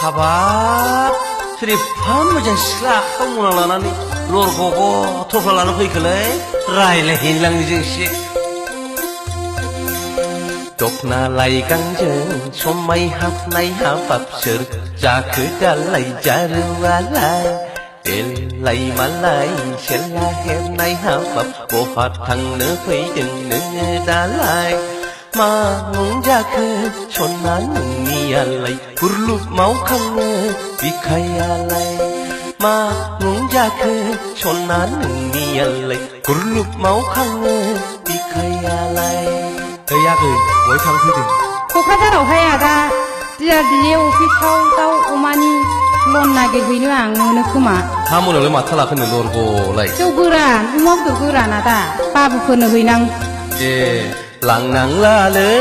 हाबाब सोरैफा मोजां सिख्ला गावना लानानै लरग'ग' थफ्ला लाना फैखोलै रायलायहैलांनि जोंसे दखना लाइगांजों somai habnai हाबाब सोर जाखो दालाय जारुवालाय देलाय मालाय सेला हेबनाय हाबाब बहा थांनो फैदों नोङो दालाय मा मुं जाखो सना नोंनियालाय गुरलुब मावखाङो बिखायालाय मा मुं जाखो सना नोंनियालाय गुरलुब मावखाङो बिखायालाय ओइ आगै बहाय थांनो फैदों क'क्राझारावहाय आदा DRDA अफिसाव दाउ अमानि लन नागिरहैनो आं मोनो खोमा हा मोनावलाय माथो लाखोनो लरग'लाय जौ गोरान अमा बेदर गोरान आदा बाबुफोरनो हैनां ए लांनांलालै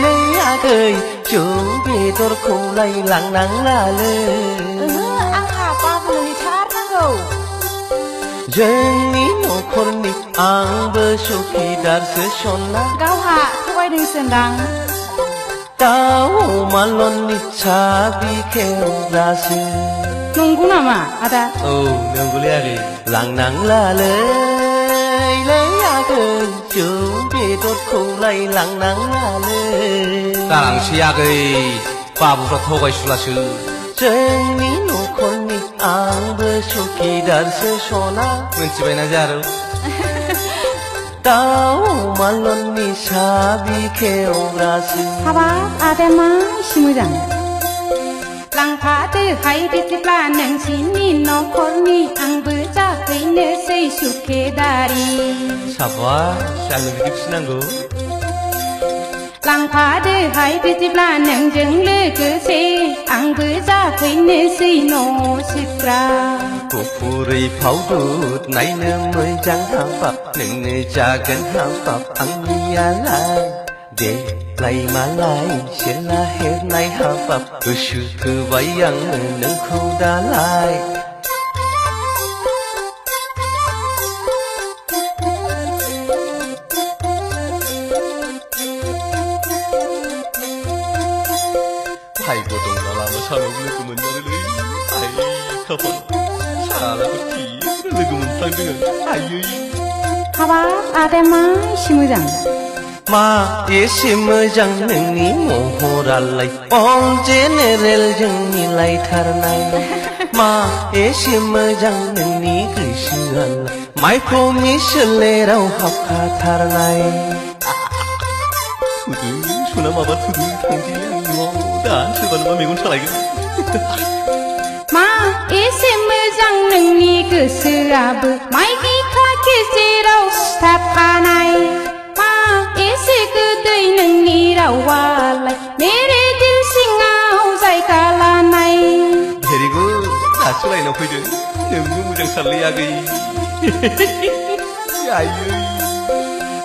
नै आगै जौ बेदरखौलाय लांनांलालै आंहा बाबुनो हैथारनांगौ जोंनि न'खरनि आंबो सुखिदारसो सना गावहा थगायदोंसोन्दां दाउ अमाल'नि साबि खेवग्रासो नंगौ नामा आदा औ नंगौलै आगै लांनांलालै नै आगै जौ बेदरखौलाय लांनांलालै दालांसै आगै बाबुफ्रा थगायसुलासो जोंनि न'खरनि आंबो सुखिदारसो सना मोनथिबायना जारौ दाउ अमाल'नि साबि खेवग्रासो हाबाब आदाया मा एसे मोजां लांफादोहाय बिदिब्ला नोंसिनि न'खरनि आंबो जाफैनोसै सुखेदारि साबास आंनो बिदिखौसो नांगौ लांफादोहाय बिदिब्ला नोंजों लोगोसे आंबो जाफैनोसै न' सिथ्रा गुफुरै फावदुद नायनो मोजां हाबाब नोंनो जागोन हाबाब आंनियालाय देलाय मालाय सेला हेबनाय हाबाब गोसो थोबाय आङो नोंखौ दालाय भाइबो दंना लामा सामायाव लोगो मोनमारोलै आइ खाफाल सालाखौ थिग लोगो मोनफ्लांदों आयै हाबाब आदाया मा एसे मोजां मा एसे मोजां नोंनि महरालाय अल जेनेरेल जोंनि लायथारनाय मा एसे मोजां नोंनि गोसोआलाय माइक्र'नि सोलेराव हाबखाथारनाय थुदो सना माबा थुदो थांसै न'आव दा सोरबा नङा मेगन सालायगोन मा एसे मोजां नोंनि गोसोआबो माइ बिखा गेजेराव सिथाबखानाय मा एसे गोदै नोंनि रावालाय मेरे दिल सिङाव जायगा लानाय भेरि गुड दासो लाइनाव फैदों नोंनो मोजां सारलै आगै आयै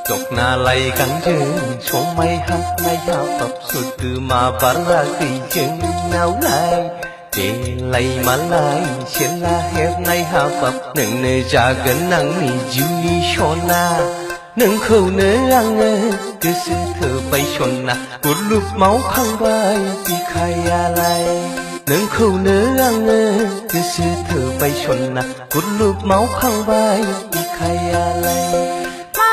दखना लाइगांजों somai habnai हाबाब सोदोमा बाराखै जोंनावलाय देलाय मालाय सेला हेबनाय हाबाब नोंनो जागोन आंनि जिउनि सना नोंखौनो आङो गोसो थोबाय सना गुरलुब मावखांबाय बिखायालाय नोंखौनो आङो गोसो थोबाय सना गुरलुब मावखांबाय बिखायालाय मा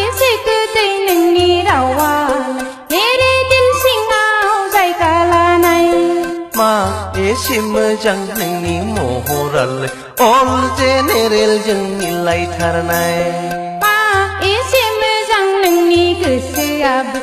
एसे गोदै नोंनि रावालाय मेरे दिल सिङाव जायगा लानाय मा एसे मोजां नोंनि महरालाय अल जेनेरेल जोंनि लायथारनाय मा एसे मोजां नोंनि गोसोआबो